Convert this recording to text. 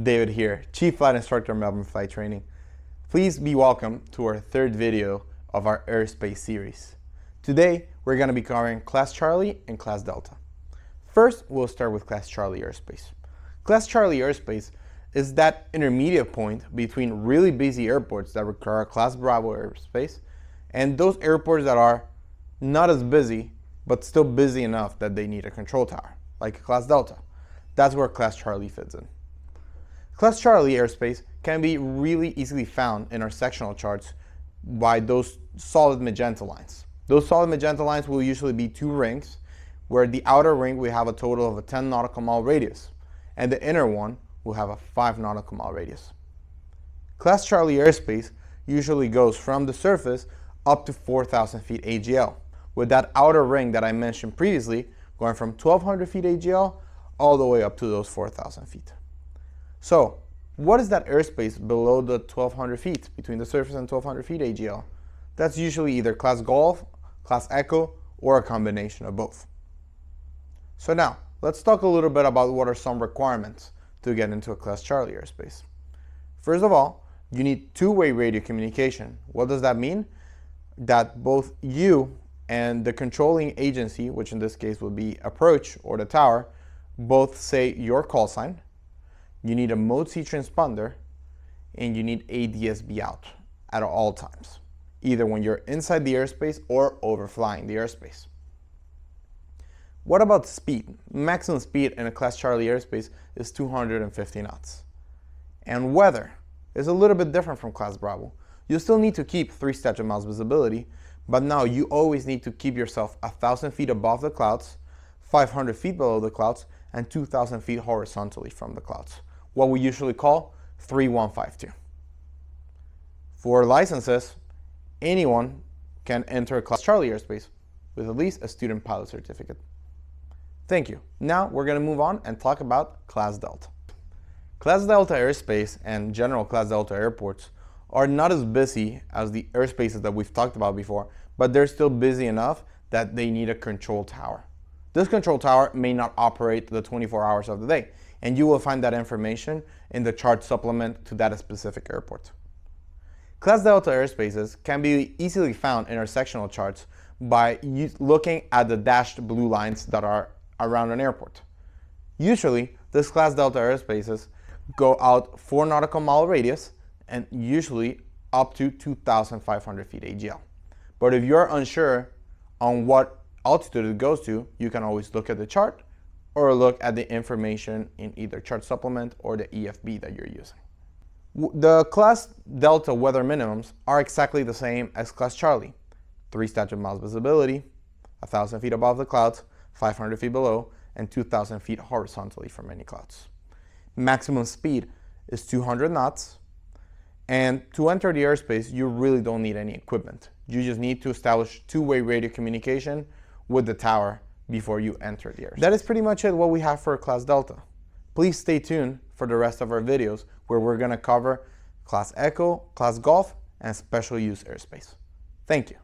David here, Chief Flight Instructor, Melbourne Flight Training. Please be welcome to our third video of our Airspace series. Today, we're going to be covering Class Charlie and Class Delta. First, we'll start with Class Charlie airspace. Class Charlie airspace is that intermediate point between really busy airports that require Class Bravo airspace and those airports that are not as busy, but still busy enough that they need a control tower, like Class Delta. That's where Class Charlie fits in. Class Charlie airspace can be really easily found in our sectional charts by those solid magenta lines. Those solid magenta lines will usually be two rings, where the outer ring we have a total of a 10 nautical mile radius, and the inner one will have a 5 nautical mile radius. Class Charlie airspace usually goes from the surface up to 4,000 feet AGL, with that outer ring that I mentioned previously going from 1,200 feet AGL all the way up to those 4,000 feet. So, what is that airspace below the 1,200 feet, between the surface and 1,200 feet AGL? That's usually either Class Golf, Class Echo, or a combination of both. So now, let's talk a little bit about what are some requirements to get into a Class Charlie airspace. First of all, you need two-way radio communication. What does that mean? That both you and the controlling agency, which in this case would be approach or the tower, both say your call sign. You need a mode C transponder, and you need ADS-B out at all times, either when you're inside the airspace or overflying the airspace. What about speed? Maximum speed in a Class Charlie airspace is 250 knots. And weather is a little bit different from Class Bravo. You still need to keep 3 statute miles visibility, but now you always need to keep yourself 1,000 feet above the clouds, 500 feet below the clouds, and 2,000 feet horizontally from the clouds, what we usually call 3152. For licenses, anyone can enter a Class Charlie airspace with at least a student pilot certificate. Thank you. Now we're going to move on and talk about Class Delta. Class Delta airspace and general Class Delta airports are not as busy as the airspaces that we've talked about before, but they're still busy enough that they need a control tower. This control tower may not operate the 24 hours of the day, and you will find that information in the chart supplement to that specific airport. Class Delta airspaces can be easily found in our sectional charts by looking at the dashed blue lines that are around an airport. Usually, this Class Delta airspaces go out 4 nautical mile radius and usually up to 2,500 feet AGL. But if you're unsure on what altitude it goes to, you can always look at the chart or look at the information in either chart supplement or the EFB that you're using. The Class Delta weather minimums are exactly the same as Class Charlie. 3 statute miles visibility, 1,000 feet above the clouds, 500 feet below, and 2,000 feet horizontally from any clouds. Maximum speed is 200 knots, and to enter the airspace, you really don't need any equipment. You just need to establish two-way radio communication with the tower before you enter the airspace. That is pretty much it what we have for Class Delta. Please stay tuned for the rest of our videos where we're going to cover Class Echo, Class Golf, and special use airspace. Thank you.